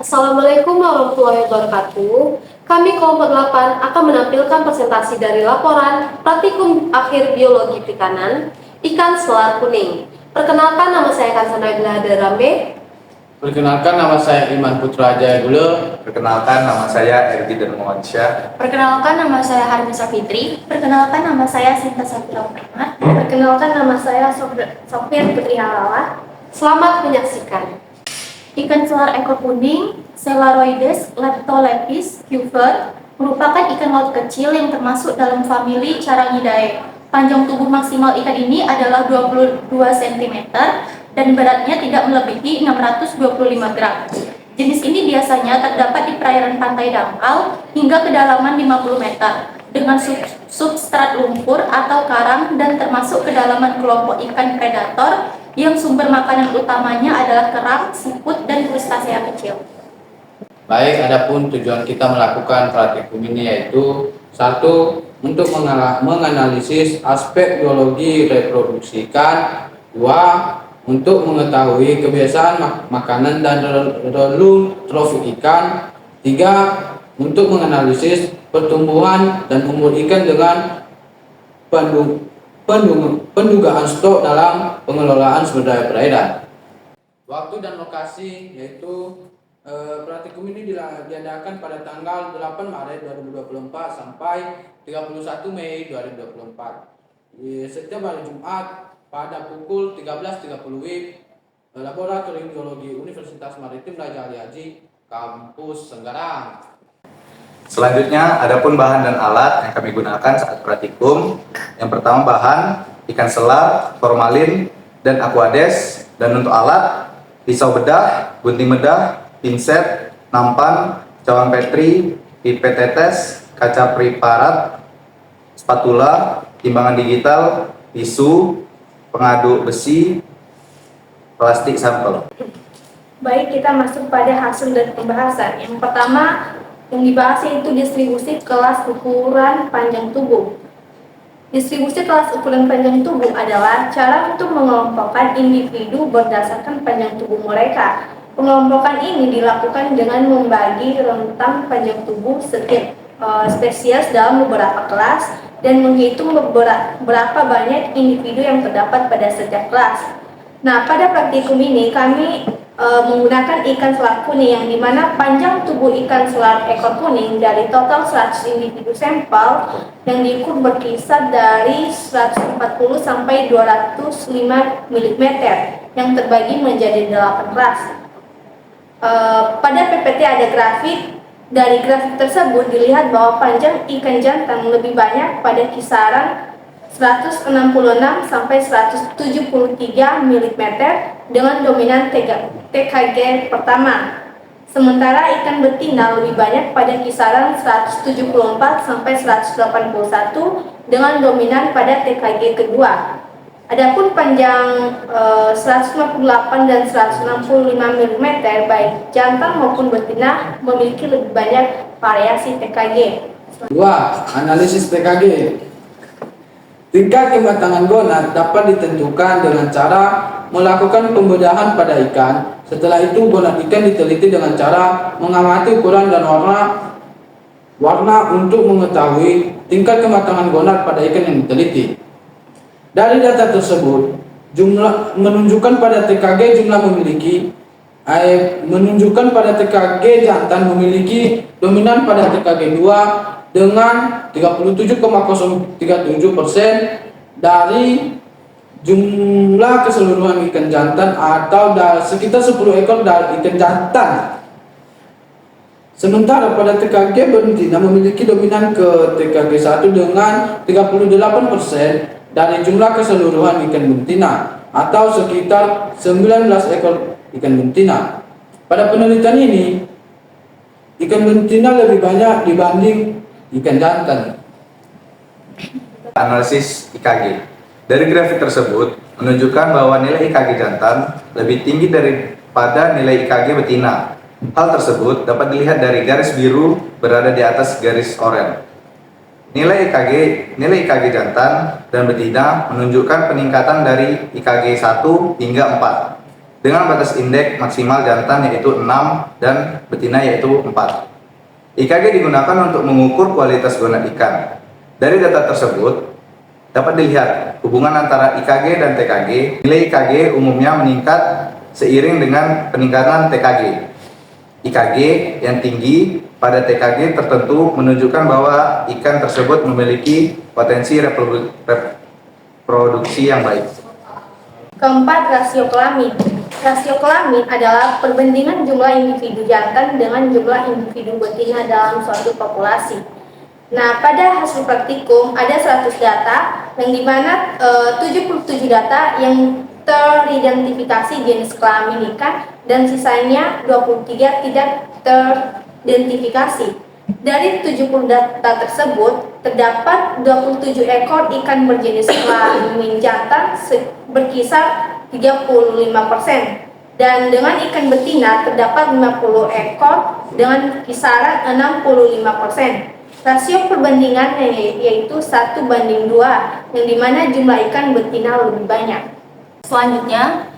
Assalamualaikum warahmatullahi wabarakatuh. Kami kelompok 8 akan menampilkan presentasi dari laporan praktikum akhir biologi perikanan ikan selar kuning. Perkenalkan, nama saya Kansana Bilhada Rambe. Perkenalkan, nama saya Iman Putra Jaya Gula. Perkenalkan, nama saya Erdi Darmawansyah. Perkenalkan, nama saya Harmisa Fitri. Perkenalkan, nama saya Sinta Safira Muhammad. Perkenalkan, nama saya Sofir Putri Halala. Selamat menyaksikan. Ikan selar ekor kuning, Celaroides leptolepis cuver, merupakan ikan laut kecil yang termasuk dalam famili Charangidae. Panjang tubuh maksimal ikan ini adalah 22 cm dan beratnya tidak melebihi 625 gram. Jenis ini biasanya terdapat di perairan pantai dangkal hingga kedalaman 50 meter dengan substrat lumpur atau karang dan termasuk kedalaman kelompok ikan predator yang sumber makanan utamanya adalah kerang, siput, dan krustasea kecil. Baik, adapun tujuan kita melakukan praktikum ini yaitu satu, untuk menganalisis aspek biologi reproduksi ikan. Dua, untuk mengetahui kebiasaan makanan dan relung trofi ikan. Tiga, untuk menganalisis pertumbuhan dan umur ikan dengan pendugaan stok dalam pengelolaan sumber daya perairan. Waktu dan lokasi yaitu praktikum ini diadakan pada tanggal 8 Maret 2024 sampai 31 Mei 2024 di setiap hari Jumat pada pukul 13.30 WIB, Laboratorium Geologi Universitas Maritim Raja Ali Haji, Kampus Senggarang. Selanjutnya, adapun bahan dan alat yang kami gunakan saat praktikum. Yang pertama, bahan ikan selar, formalin, dan aquades. Dan untuk alat, pisau bedah, gunting bedah, pinset, nampan, cawan petri, pipet tetes, kaca preparat, spatula, timbangan digital, tisu, pengaduk besi, plastik sampel. Baik, kita masuk pada hasil dari pembahasan. Yang pertama, yang dibahas yaitu distribusi kelas ukuran panjang tubuh. Distribusi kelas ukuran panjang tubuh adalah cara untuk mengelompokkan individu berdasarkan panjang tubuh mereka. Pengelompokan ini dilakukan dengan membagi rentang panjang tubuh setiap spesies dalam beberapa kelas dan menghitung berapa banyak individu yang terdapat pada setiap kelas. Nah, pada praktikum ini kami menggunakan ikan selar kuning yang dimana panjang tubuh ikan selar ekor kuning dari total 100 individu sampel yang diukur berkisar dari 140 sampai 205 mm yang terbagi menjadi 8 kelas. Pada PPT ada grafik. Dari grafik tersebut dilihat bahwa panjang ikan jantan lebih banyak pada kisaran 166 sampai 173 mm dengan dominan TKG pertama. Sementara ikan betina lebih banyak pada kisaran 174 sampai 181 dengan dominan pada TKG kedua. Adapun panjang 158 dan 165 mm baik jantan maupun betina memiliki lebih banyak variasi TKG. 2. Analisis TKG. Tingkat kematangan gonad dapat ditentukan dengan cara melakukan pembedahan pada ikan. Setelah itu gonad ikan diteliti dengan cara mengamati ukuran dan warna untuk mengetahui tingkat kematangan gonad pada ikan yang diteliti. Dari data tersebut, jumlah menunjukkan pada TKG jumlah menunjukkan pada TKG jantan memiliki dominan pada TKG 2 dengan 37,037% dari jumlah keseluruhan ikan jantan atau sekitar 10 ekor dari ikan jantan. Sementara pada TKG betina memiliki dominan ke TKG 1 dengan 38% dari jumlah keseluruhan ikan betina atau sekitar 19 ekor ikan betina. Pada penelitian ini, ikan betina lebih banyak dibanding ikan jantan. Analisis IKG. Dari grafik tersebut menunjukkan bahwa nilai IKG jantan lebih tinggi daripada nilai IKG betina. Hal tersebut dapat dilihat dari garis biru berada di atas garis oranye. Nilai IKG jantan dan betina menunjukkan peningkatan dari IKG 1 hingga 4. dengan batas indeks maksimal jantan yaitu 6 dan betina yaitu 4. IKG digunakan untuk mengukur kualitas gonad ikan. Dari data tersebut dapat dilihat hubungan antara IKG dan TKG. Nilai IKG umumnya meningkat seiring dengan peningkatan TKG. IKG yang tinggi pada TKG tertentu menunjukkan bahwa ikan tersebut memiliki potensi reproduksi yang baik. Keempat, rasio kelamin. Rasio kelamin adalah perbandingan jumlah individu jantan dengan jumlah individu betina dalam suatu populasi. Nah, pada hasil praktikum ada 100 data yang dimana 77 data yang teridentifikasi jenis kelamin ikan dan sisanya 23 tidak teridentifikasi. Dari 70 data tersebut, terdapat 27 ekor ikan berjenis kelamin jantan berkisar 35%. Dan dengan ikan betina terdapat 50 ekor dengan kisaran 65%. Rasio perbandingannya yaitu 1:2, yang dimana jumlah ikan betina lebih banyak. Selanjutnya,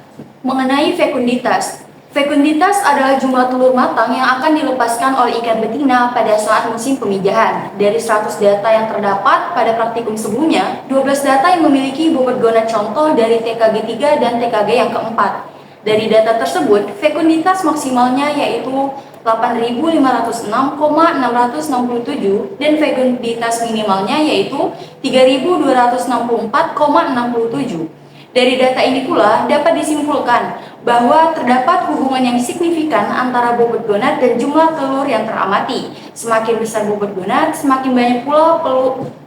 mengenai fekunditas. Fekunditas adalah jumlah telur matang yang akan dilepaskan oleh ikan betina pada saat musim pemijahan. Dari 100 data yang terdapat pada praktikum sebelumnya, 12 data yang memiliki bobot gonad contoh dari TKG 3 dan TKG yang keempat. Dari data tersebut, fekunditas maksimalnya yaitu 8.506,667 dan fekunditas minimalnya yaitu 3.264,67. Dari data ini pula dapat disimpulkan bahwa terdapat hubungan yang signifikan antara bobot gonad dan jumlah telur yang teramati. Semakin besar bobot gonad, semakin banyak pula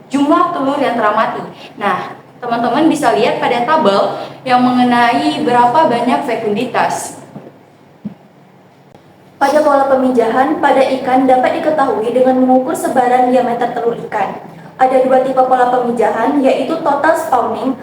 jumlah telur yang teramati. Nah, teman-teman bisa lihat pada tabel yang mengenai berapa banyak fekunditas. Pada pola pemijahan pada ikan dapat diketahui dengan mengukur sebaran diameter telur ikan. Ada dua tipe pola pemijahan, yaitu total spawning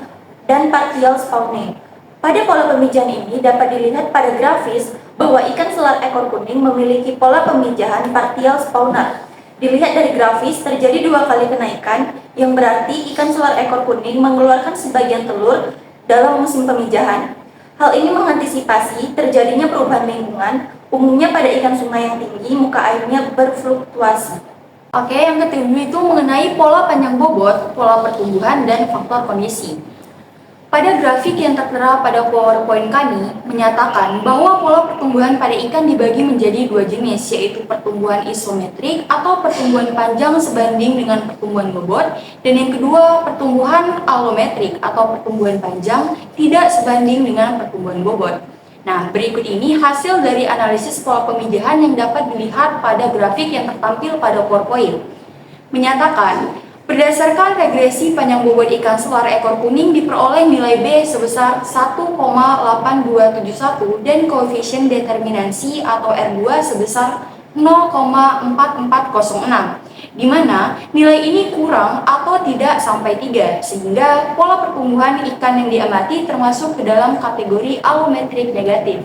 dan partial spawning. Pada pola pemijahan ini dapat dilihat pada grafis bahwa ikan selar ekor kuning memiliki pola pemijahan partial spawner. Dilihat dari grafis terjadi 2 kali kenaikan, yang berarti ikan selar ekor kuning mengeluarkan sebagian telur dalam musim pemijahan. Hal ini mengantisipasi terjadinya perubahan lingkungan, umumnya pada ikan sungai yang tinggi muka airnya berfluktuasi. Oke, yang ketiga itu mengenai pola panjang bobot, pola pertumbuhan, dan faktor kondisi. Pada grafik yang tertera pada PowerPoint kami menyatakan bahwa pola pertumbuhan pada ikan dibagi menjadi 2 jenis, yaitu pertumbuhan isometrik atau pertumbuhan panjang sebanding dengan pertumbuhan bobot, dan yang kedua pertumbuhan alometrik atau pertumbuhan panjang tidak sebanding dengan pertumbuhan bobot. Nah, berikut ini hasil dari analisis pola pemijahan yang dapat dilihat pada grafik yang tertampil pada PowerPoint. Menyatakan berdasarkan regresi panjang bobot ikan selar ekor kuning diperoleh nilai B sebesar 1,8271 dan koefisien determinansi atau R2 sebesar 0,4406, di mana nilai ini kurang atau tidak sampai 3, sehingga pola pertumbuhan ikan yang diamati termasuk ke dalam kategori alometrik negatif.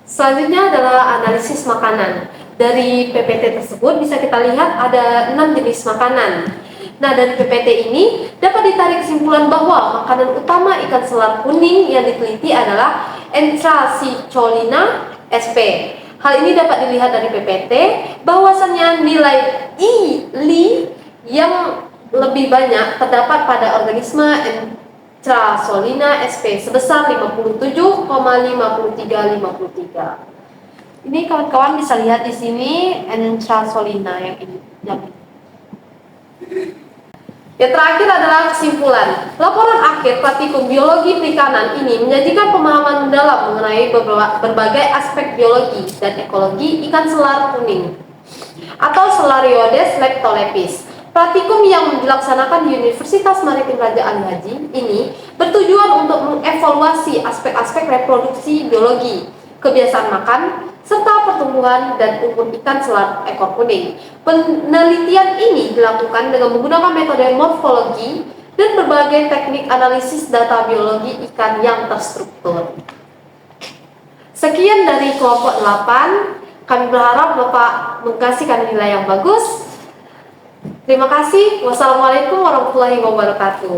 Selanjutnya adalah analisis makanan. Dari PPT tersebut bisa kita lihat ada 6 jenis makanan. Nah, dari PPT ini dapat ditarik kesimpulan bahwa makanan utama ikan selar kuning yang diteliti adalah Entracycholina sp. Hal ini dapat dilihat dari PPT bahwasannya nilai Li yang lebih banyak terdapat pada organisme Entracycholina sp sebesar 57,5353. Ini kawan-kawan bisa lihat di sini Entracycholina yang ini. Yang terakhir adalah kesimpulan. Laporan akhir praktikum biologi perikanan ini menyajikan pemahaman mendalam mengenai berbagai aspek biologi dan ekologi ikan selar kuning atau Selarioides leptolepis. Praktikum yang dilaksanakan di Universitas Maritim Raja Ampat Haji ini bertujuan untuk mengevaluasi aspek-aspek reproduksi biologi, kebiasaan makan, serta pertumbuhan dan umur ikan selar ekor kuning. Penelitian ini dilakukan dengan menggunakan metode morfologi dan berbagai teknik analisis data biologi ikan yang terstruktur. Sekian dari kelompok 8. Kami berharap Bapak mengkasihkan nilai yang bagus. Terima kasih. Wassalamualaikum warahmatullahi wabarakatuh.